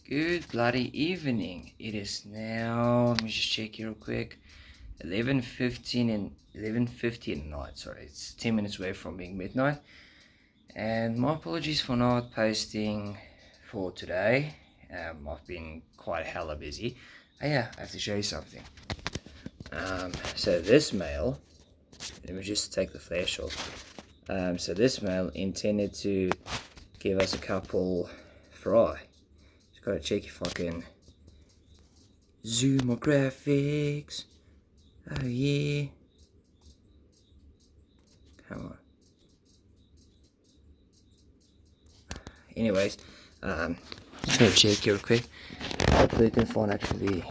Good bloody evening. It is now, let me just check here real quick. 11:50 at night. Sorry, it's 10 minutes away from being midnight. And my apologies for not posting for today. I've been quite hella busy. Oh yeah, I have to show you something. So this mail, let me just take the flash off. So this mail intended to give us a couple fry. Just gotta check if I can zoom my graphics. Oh yeah. Come on. Anyways, just gonna check here real quick. Hopefully you can find actually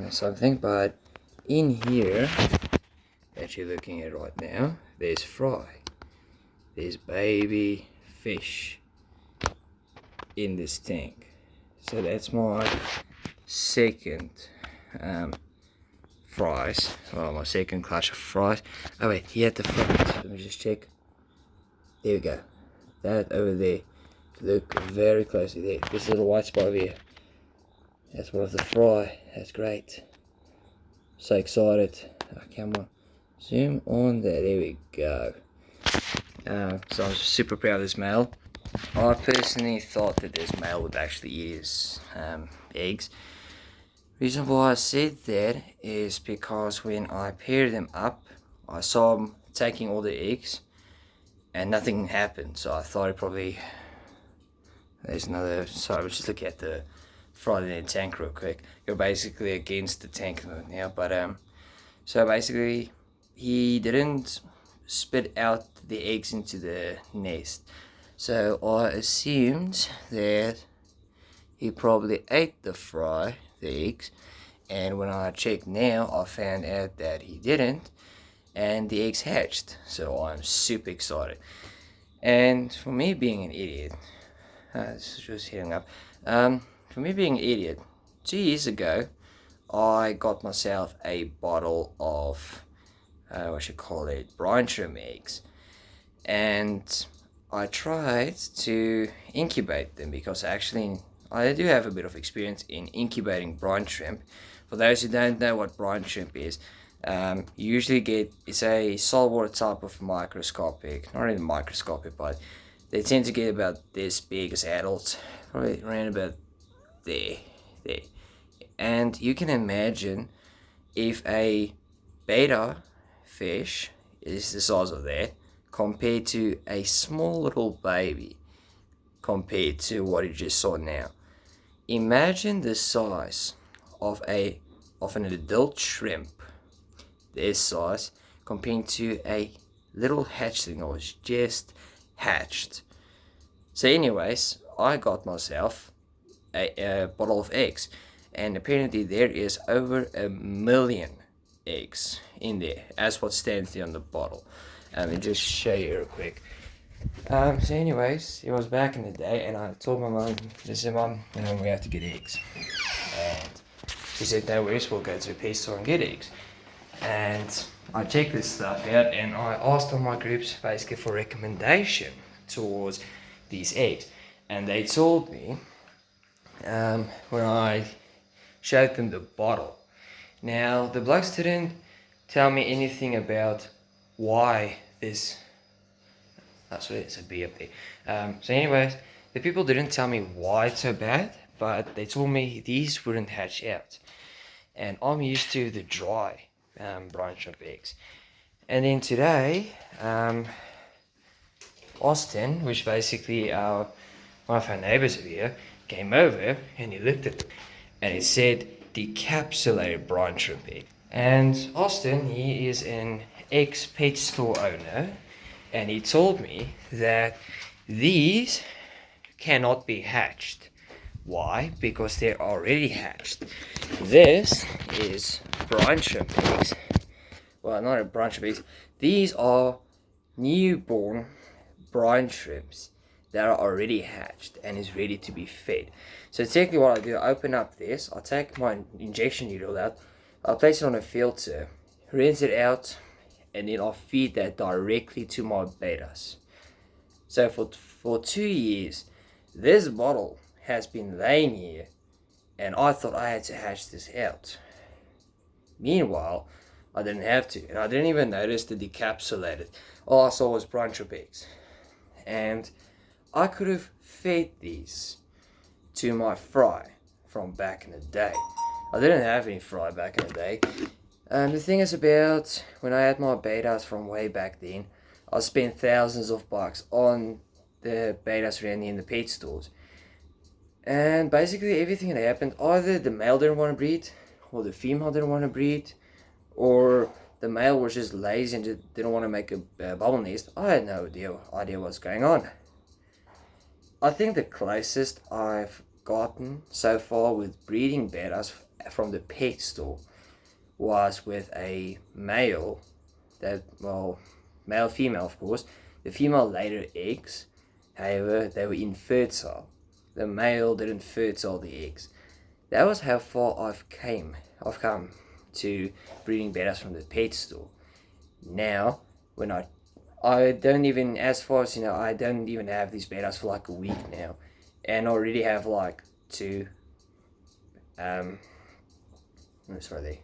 something, but in here that you're looking at right now, there's fry. There's baby fish in this tank. So that's my second fries. Well, my second clutch of fries. Oh wait, here at the front. Let me just check. There we go. That over there. Look very closely there. This little white spot over here. That's one of the fry. That's great. So excited. Oh, come on. Zoom on there. There we go. So I'm super proud of this male. I personally thought that this male would actually eat his eggs. Reason why I said that is because when I paired them up, I saw him taking all the eggs and nothing happened. So I thought it probably... There's another... Sorry, let's just look at the fry in the tank real quick. You're basically against the tank now, but so basically he didn't spit out the eggs into the nest. So I assumed that he probably ate the fry, the eggs, and when I checked now, I found out that he didn't, and the eggs hatched. So I'm super excited. And for me being an idiot, this is just heating up. For me being an idiot, 2 years ago, I got myself a bottle of, what should I call it, brine shrimp eggs. And I tried to incubate them because actually I do have a bit of experience in incubating brine shrimp. For those who don't know what brine shrimp is, you usually get, it's a saltwater type of microscopic, not really microscopic, but they tend to get about this big as adults, probably around about there. And you can imagine if a beta fish is the size of that compared to a small little baby compared to what you just saw now. Imagine the size of an adult shrimp, this size, compared to a little hatchling that was just hatched. So anyways, I got myself a bottle of eggs, and apparently there is over 1 million eggs in there, as what stands there on the bottle. Let me just show you real quick. So anyways, it was back in the day, and I told my mum, listen mum, we have to get eggs. And she said, no worries, we'll go to a pet store and get eggs. And I checked this stuff out, and I asked on my groups basically for recommendation towards these eggs. And they told me, when I showed them the bottle. Now, the blokes didn't tell me anything about why this... That's what it's a bee up there. So anyways, the people didn't tell me why it's so bad, but they told me these wouldn't hatch out. And I'm used to the dry brine shrimp eggs. And then today, Austin, which basically one of our neighbors over here, came over and he looked at it and it said decapsulated brine shrimp egg. And Austin, he is an ex-pet store owner, and he told me that these cannot be hatched. Why? Because they're already hatched. This is brine shrimp eggs. Well, not a brine shrimp eggs. These are newborn brine shrimps that are already hatched and is ready to be fed. So technically what I do, I open up this, I'll take my injection needle out, I'll place it on a filter, rinse it out, and then I'll feed that directly to my betas. So for 2 years, this bottle has been laying here, and I thought I had to hatch this out. Meanwhile, I didn't have to, and I didn't even notice the decapsulated. All I saw was bunch of eggs. And I could have fed these to my fry from back in the day. I didn't have any fry back in the day. The thing is about when I had my betas from way back then, I spent thousands of bucks on the betas around in the pet stores. And basically everything that happened, either the male didn't want to breed, or the female didn't want to breed, or the male was just lazy and just didn't want to make a bubble nest. I had no idea what's going on. I think the closest I've gotten so far with breeding betas from the pet store was with a male that, well, male female of course. The female laid her eggs, however they were infertile. The male didn't fertile the eggs. That was how far I've come to breeding betas from the pet store. Now, when I don't even, as far as you know, I don't even have these betas for like a week now, and I already have like two. Sorry, there.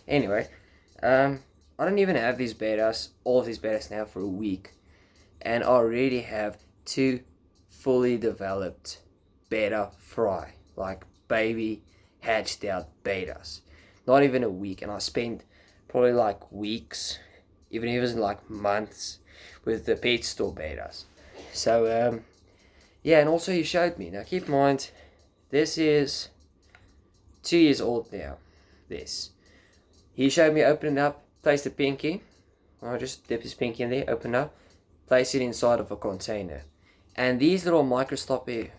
Anyway, I don't even have these betas, all of these betas now for a week, and I already have two fully developed beta fry, like baby hatched out betas. Not even a week, and I spent probably like weeks, even if it was like months, with the pet store betas. So yeah, and also he showed me. Now keep in mind, this is 2 years old now. This. He showed me open it up, place the pinky. I just dip his pinky in there, open up, place it inside of a container. And these little microscopic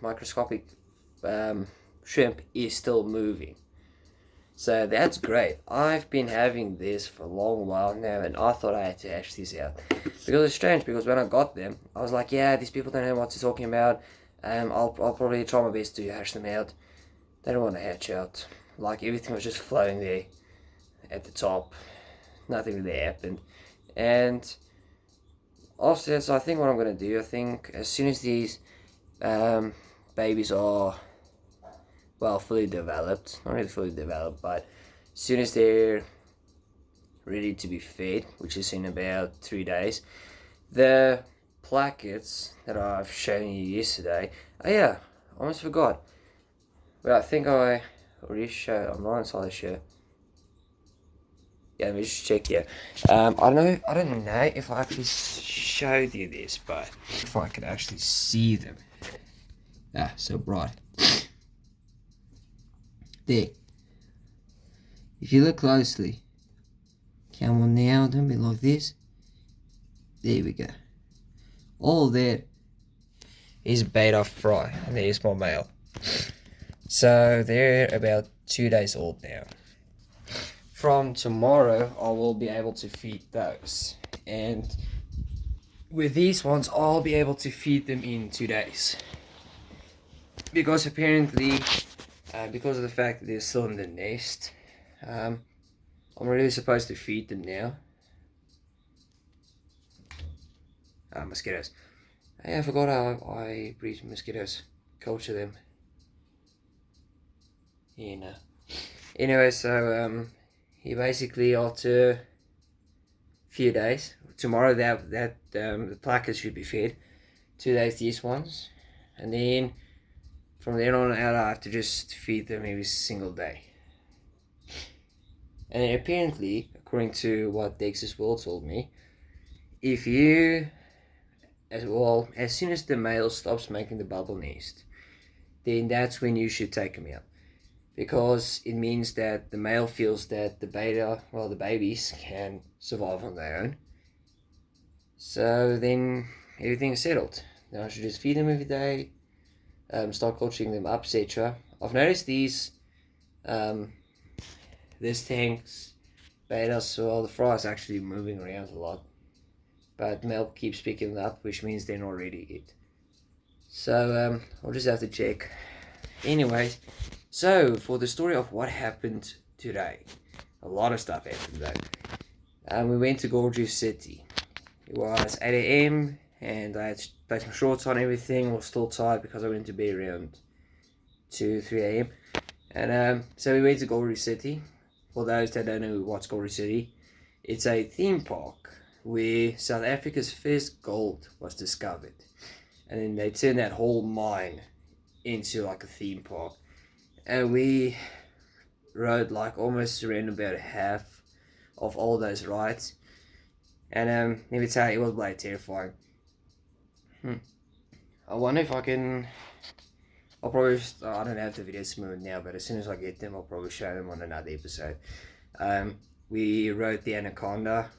shrimp is still moving. So that's great. I've been having this for a long while now, and I thought I had to hatch these out. Because it's strange, because when I got them, I was like, yeah, these people don't know what they're talking about. I'll probably try my best to hatch them out. They don't want to hatch out. Like, everything was just floating there at the top. Nothing really happened. And after that, so I think what I'm going to do, I think as soon as these babies are, well, fully developed, not really fully developed, but as soon as they're ready to be fed, which is in about 3 days, the plackets that I've shown you yesterday, oh yeah, I almost forgot. Well, I think I already showed, I'm not entirely sure. Yeah, let me just check here. I don't know if I actually showed you this, but if I could actually see them. Ah, so bright. There. If you look closely, come on now, don't be like this. There we go. All that is beta fry, and there's my male. So they're about 2 days old now. From tomorrow, I will be able to feed those. And with these ones, I'll be able to feed them in 2 days. Because apparently, because of the fact that they're still in the nest, I'm really supposed to feed them now. Mosquitoes. Hey, I forgot how I breed mosquitoes. Culture them. Yeah, no. Anyway, so, he basically, after a few days, tomorrow the placards should be fed. 2 days these ones, and then from then on out I have to just feed them every single day. And then apparently, according to what Dex's Will told me, if you, as soon as the male stops making the bubble nest, then that's when you should take him out. Because it means that the male feels that the babies can survive on their own. So then everything's settled. Now I should just feed them every day, start culturing them up, etc. I've noticed these, this tank's betas, well, the fry is actually moving around a lot. But male keeps picking them up, which means they're not ready yet. So I'll just have to check. Anyways. So, for the story of what happened today, a lot of stuff happened though. We went to Gorgeous City. It was 8 a.m. and I had to place my shorts on, everything. I was still tired because I went to bed around 2, 3 a.m. And so we went to Gold Reef City. For those that don't know what's Gold Reef City, it's a theme park where South Africa's first gold was discovered. And then they turned that whole mine into like a theme park. And we rode like almost around about half of all those rides. And let me tell you, it was bloody terrifying. I wonder if I can... I'll probably... I don't have the videos moving now, but as soon as I get them, I'll probably show them on another episode. We rode the Anaconda.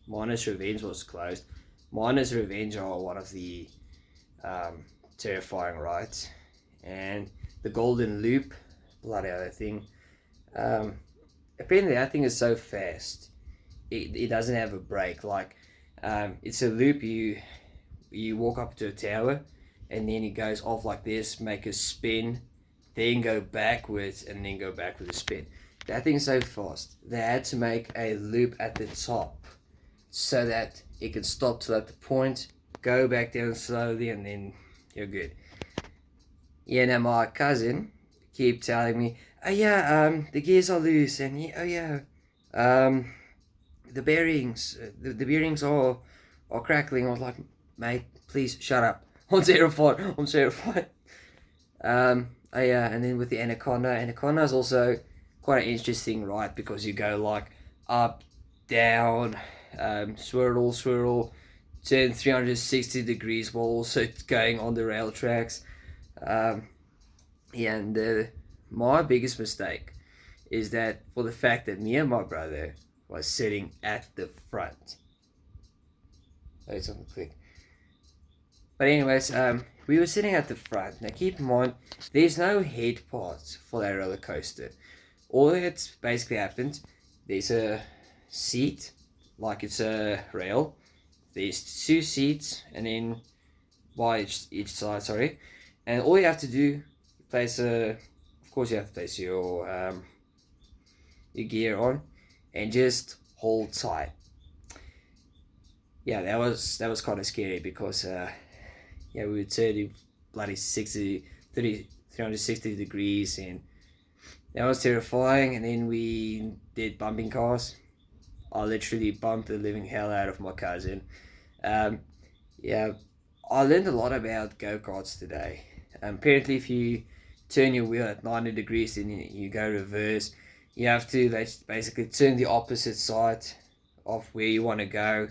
Miners Revenge was closed. Miners Revenge are one of the terrifying rides. And the Golden Loop, bloody other thing. Apparently that thing is so fast. It doesn't have a brake. Like, it's a loop. You walk up to a tower, and then it goes off like this, make a spin, then go backwards, and then go back with a spin. That thing's so fast. They had to make a loop at the top so that it can stop till at the point, go back down slowly, and then you're good. Yeah, now my cousin keep telling me, oh yeah, the gears are loose, and yeah, oh yeah, the bearings, the bearings are crackling. I was like, mate, please shut up. I'm terrified. I'm terrified. Oh yeah, and then with the Anaconda is also quite an interesting ride because you go like up, down, swirl, turn 360 degrees while also going on the rail tracks. Yeah, and my biggest mistake is that for the fact that me and my brother was sitting at the front. Oh, something click. But anyways, we were sitting at the front. Now keep in mind, there's no head parts for that roller coaster. All that's basically happened, there's a seat, like it's a rail. There's 2 seats, and then by each side, sorry. And all you have to do, place of course you have to place your gear on, and just hold tight. Yeah, that was kind of scary because yeah, we were turning bloody 360 degrees, and that was terrifying. And then we did bumping cars. I literally bumped the living hell out of my cousin. Yeah, I learned a lot about go-karts today. Apparently if you turn your wheel at 90 degrees and you go reverse, you have to basically turn the opposite side of where you want to go.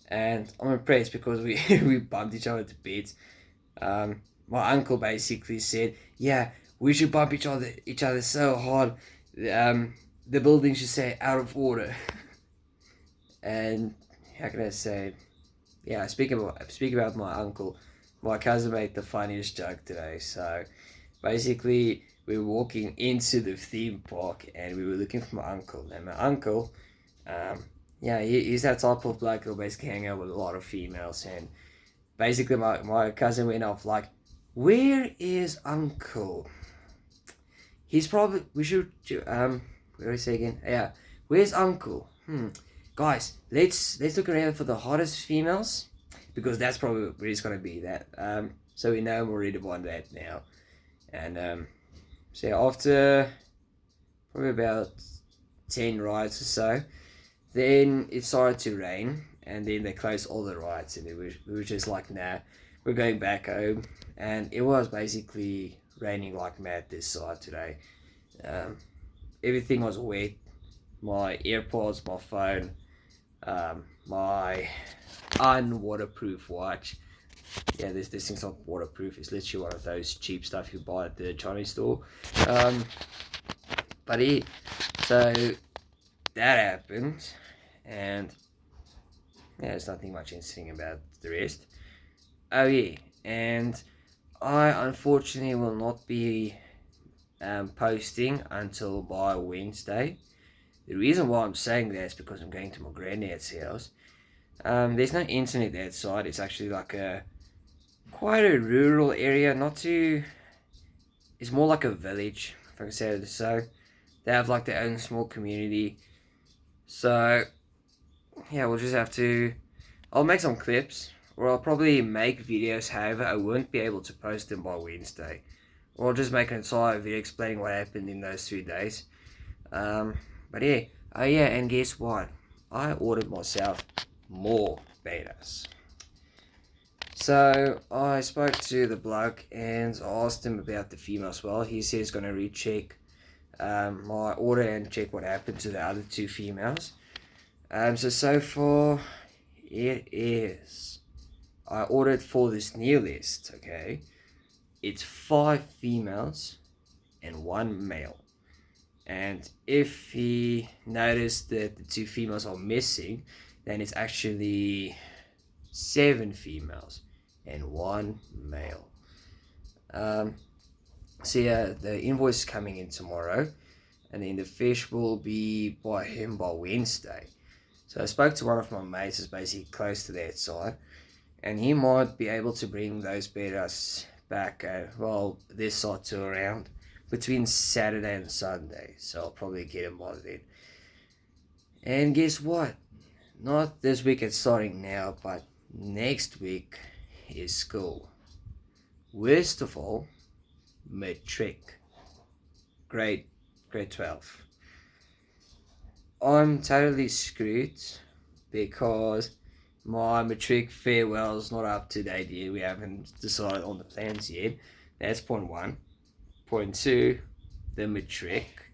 And I'm impressed because we we bumped each other to bits. My uncle basically said, yeah, we should bump each other so hard, the building should say out of order. And how can I say, yeah, speak about my uncle. My cousin made the funniest joke today. So basically we were walking into the theme park and we were looking for my uncle, and my uncle, yeah, he's that type of bloke who'll basically hang out with a lot of females. And basically my cousin went off like, where is uncle? He's probably, we should, where do I say again? Yeah, where's uncle? Guys, let's look around for the hottest females, because that's probably where it's gonna be. That so we know we're ready on that now. And so after probably about 10 rides or so, then it started to rain, and then they closed all the rides, and we were just like, nah, we're going back home. And it was basically raining like mad this side today. Everything was wet. My AirPods, my phone, my unwaterproof watch. Yeah, this thing's not waterproof. It's literally one of those cheap stuff you buy at the Chinese store. But yeah, so that happened, and yeah, there's nothing much interesting about the rest. Oh yeah, and I unfortunately will not be posting until by Wednesday. The reason why I'm saying that is because I'm going to my granddad's house. There's no internet outside. It's actually like quite a rural area. Not too. It's more like a village, if I can say it so. They have like their own small community. So yeah, we'll just have to, I'll make some clips, or I'll probably make videos. However, I won't be able to post them by Wednesday, or I'll just make an entire video explaining what happened in those 3 days. But yeah, oh yeah, and guess what? I ordered myself more betas. So I spoke to the bloke and I asked him about the female as well. He says he's going to recheck my order and check what happened to the other 2 females. So far it is, I ordered for this new list, okay, it's 5 females and 1 male. And if he noticed that the 2 females are missing, then it's actually 7 females and 1 male. So yeah, the invoice is coming in tomorrow, and then the fish will be by him by Wednesday. So I spoke to one of my mates who's basically close to that side, and he might be able to bring those betas back, this side to around between Saturday and Sunday. So I'll probably get him by then. And guess what? Not this week it's starting now, but next week is school. Worst of all, matric, grade 12. I'm totally screwed because my matric farewell is not up to date yet. We haven't decided on the plans yet. That's point 1. Point 2, the matric.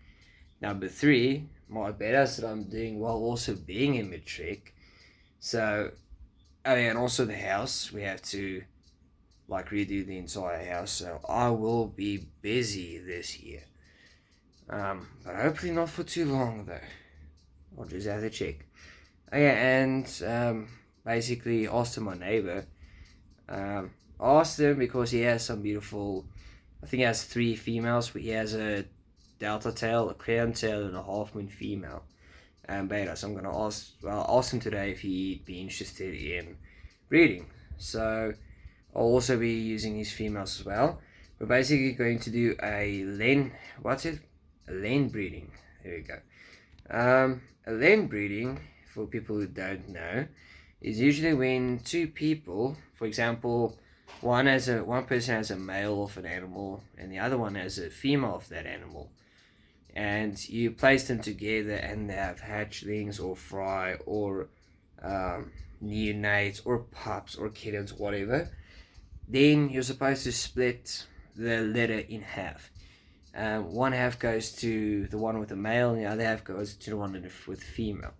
Number 3, my betas that I'm doing while also being in matric. So, oh yeah, and also the house. We have to redo the entire house. So I will be busy this year. But hopefully not for too long though. I'll just have to check. Oh yeah, and basically asked my neighbor. Asked him because he has some beautiful, I think he has 3 females, but he has a delta tail, a crown tail, and a half moon female beta. So I'm gonna ask him today if he'd be interested in breeding. So I'll also be using his females as well. We're basically going to do a len breeding. There we go. A len breeding, for people who don't know, is usually when 2 people, for example, one person has a male of an animal and the other one has a female of that animal, and you place them together and they have hatchlings or fry or neonates or pups or kittens, whatever. Then you're supposed to split the litter in half. One half goes to the one with the male, and the other half goes to the one with the female.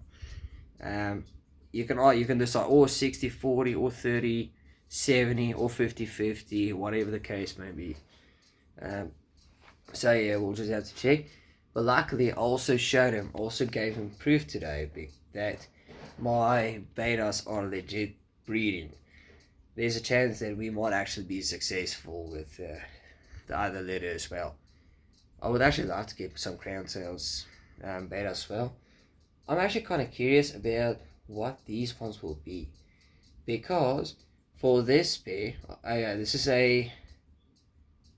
You can decide, or 60-40, or 30-70, or 50-50, whatever the case may be. So yeah, we'll just have to check. But luckily, I also gave him proof today that my betas are legit breeding. There's a chance that we might actually be successful with the other litter as well. I would actually like to get some crown tails beta as well. I'm actually kind of curious about what these ones will be, because for this pair, this is a,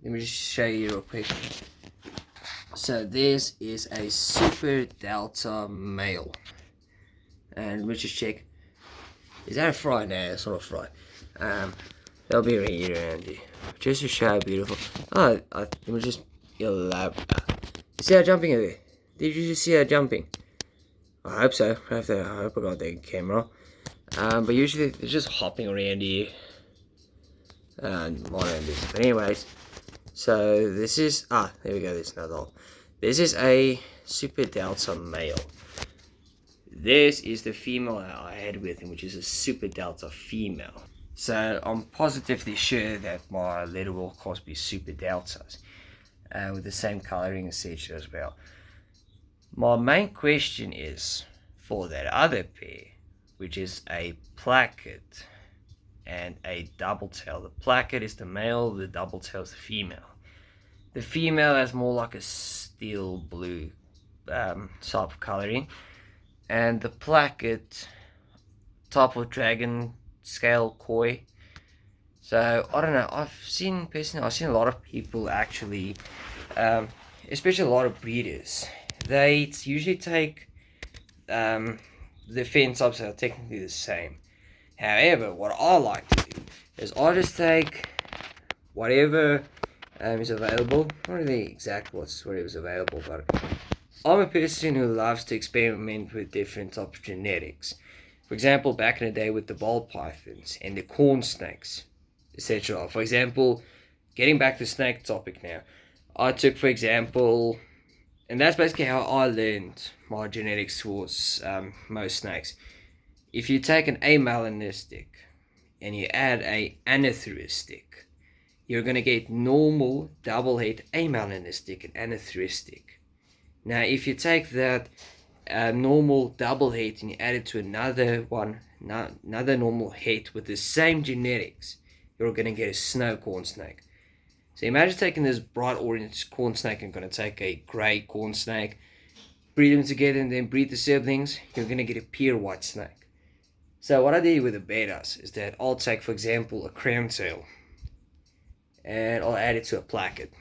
let me just show you real quick. So this is a Super Delta male, and let me just check. Is that a fry? No, it's not a fry. They'll be right around here, just to show how beautiful. Oh, let me just elaborate. See how jumping over there? Did you just see how jumping? I hope so. I hope I got the camera. But usually they're just hopping around here. But anyways, so this is there we go. There's another one. This is a Super Delta male. This is the female I had with him, which is a Super Delta female. So I'm positively sure that my litter will of course be Super Deltas, with the same coloring etc. as well. My main question is for that other pair, which is a placket and a double tail. The placket is the male, the double tail is the female. The female has more like a steel blue type of coloring, and the placket type of dragon scale koi. So I don't know, I've seen a lot of people actually, especially a lot of breeders, they usually take the fin types are technically the same. However, what I like to do is I just take whatever is available. Not really exact whatever's available, but I'm a person who loves to experiment with different types of genetics. For example, back in the day with the ball pythons and the corn snakes, etc. For example, getting back to the snake topic now, I took, for example, and that's basically how I learned my genetics towards most snakes. If you take an amelanistic and you add a anathuristic, you're going to get normal double head amelanistic and anathuristic. Now, if you take that normal double head and you add it to another one, another normal head with the same genetics, you're going to get a snow corn snake. So imagine taking this bright orange corn snake and going to take a grey corn snake, breed them together and then breed the siblings, you're going to get a pure white snake. So what I did with the betas is that I'll take, for example, a crown tail and I'll add it to a placket.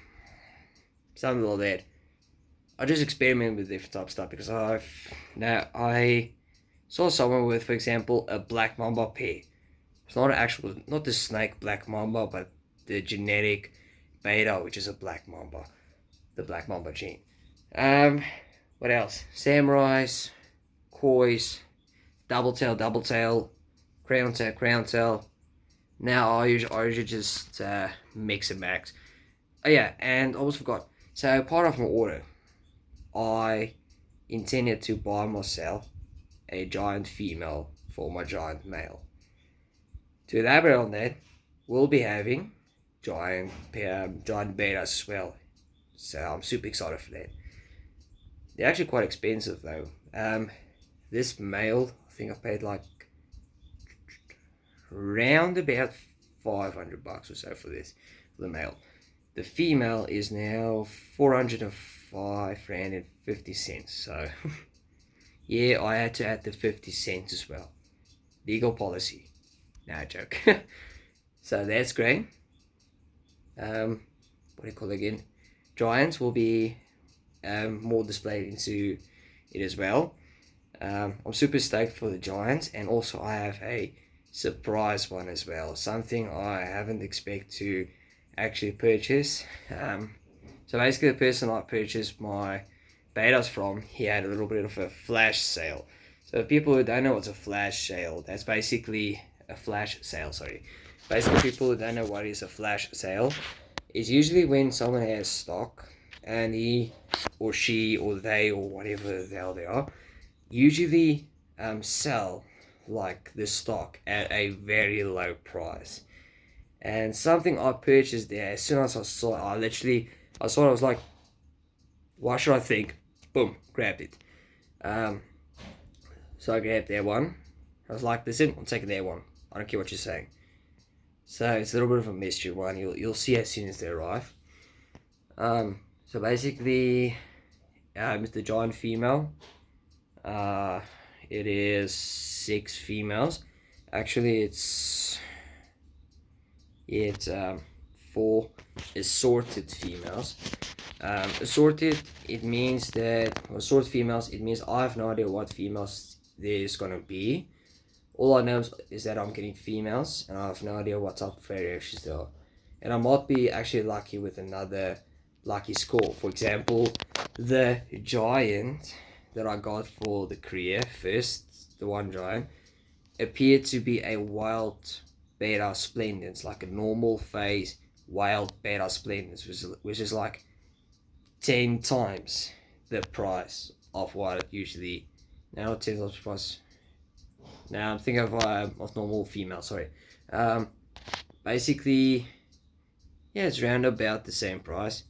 Something like that. I just experiment with different types of stuff because I saw someone with, for example, a black mamba pair. It's not not the snake black mamba, but the genetic beta, which is a black mamba, the black mamba gene. What else? Samurais, kois, double tail, crown tail. Now I usually just mix and max. Oh yeah, and I almost forgot. So part of my order, I intended to buy myself a giant female for my giant male. To elaborate on that, we'll be having giant betas as well. So I'm super excited for that. They're actually quite expensive though. This male, I think I paid like round about $500 or so for the male. The female is now 405 rand and 50 cents. So yeah, I had to add the 50 cents as well. Legal policy. No joke. So that's great. What do you call it again? Giants will be more displayed into it as well. I'm super stoked for the Giants, and also I have a surprise one as well. Something I haven't expected to actually purchase. So basically the person I purchased my betas from, he had a little bit of a flash sale. So people who don't know what's a flash sale, that's basically a flash sale, sorry. Basically people who don't know what is a flash sale, is usually when someone has stock and he or she or they or whatever the hell they are, usually sell like the stock at a very low price. And something I purchased there, as soon as I saw it, I saw it, I was like, why should I think? Boom, grabbed it. So I grabbed that one. I was like, listen, I'm taking that one. I don't care what you're saying. So it's a little bit of a mystery one. You'll see as soon as they arrive. So basically, it's the giant female. It is 6 females. Actually, it's 4 assorted females. Assorted, it means that assorted females. It means I have no idea what females there's gonna be. All I know is that I'm getting females, and I have no idea what type of variations there are. And I might be actually lucky with another lucky score. For example, the giant that I got for the career first, the one giant, appeared to be a wild beta splendens, like a normal phase wild beta splendens, which is like 10 times the price of what it usually. Now not 10 times the price. Now I'm thinking of normal female. Sorry. Basically, yeah, it's around about the same price.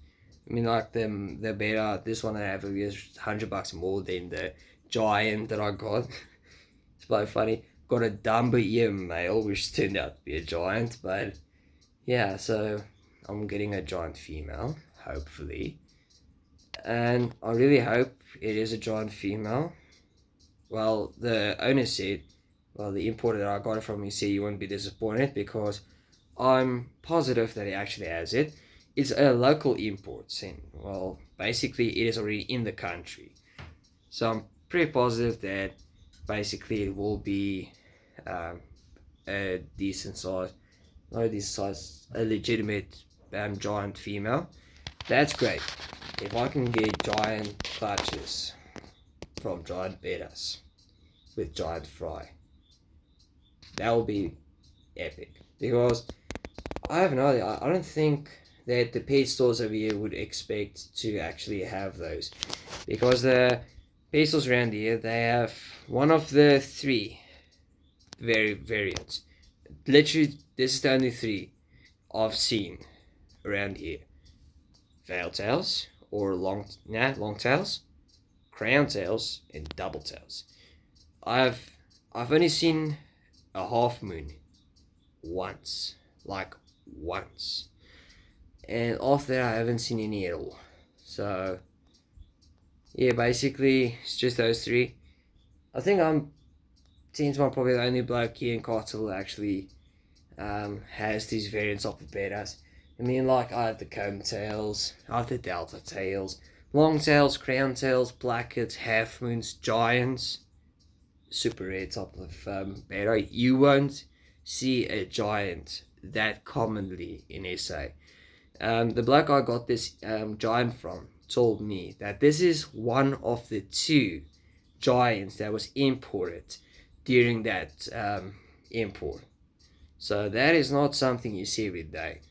I mean, like the beta, this one I have is $100 more than the giant that I got. It's quite funny. Got a Dumbo ear male, which turned out to be a giant, but yeah, so I'm getting a giant female, hopefully. And I really hope it is a giant female. Well, the owner said, well, the importer that I got it from, he said you won't be disappointed because I'm positive that he actually has it. It's a local import, and well, basically it is already in the country. So I'm pretty positive that basically it will be a decent size, not a decent size, a legitimate giant female. That's great. If I can get giant clutches from giant betas with giant fry, that will be epic. Because I have no idea, I don't think that the pet stores over here would expect to actually have those. Because the pet stores around here, they have one of the three variants. Literally, this is the only three I've seen around here. Veil tails, or long tails, crown tails, and double tails. I've only seen a half moon once, like once, and after that I haven't seen any at all. So yeah, basically it's just those three. I think seems I'm probably the only bloke here in Cartel that actually has these variants of the betas. I mean, like, I have the comb tails, I have the delta tails, long tails, crown tails, blackheads, half moons, giants, super rare type of beta. You won't see a giant that commonly in SA. The bloke I got this giant from told me that this is one of the two giants that was imported during that import. So that is not something you see every day.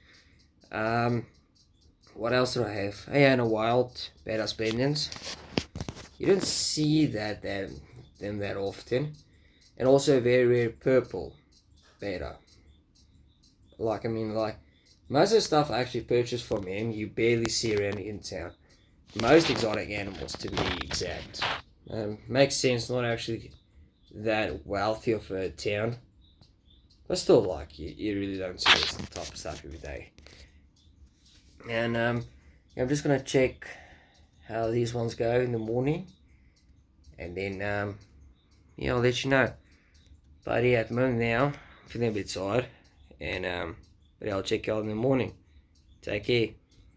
What else do I have? I had a wild beta splendens. You don't see them that often. And also a very rare purple beta. Like, I mean, like, most of the stuff I actually purchased from him, you barely see around in town. Most exotic animals, to be exact. Makes sense, not actually that wealthy of a town. But still, like, you really don't see this type of stuff every day. And I'm just gonna check how these ones go in the morning, and then yeah, I'll let you know. But yeah, at the moment now, I'm feeling a bit tired, and but yeah, I'll check you out in the morning. Take care.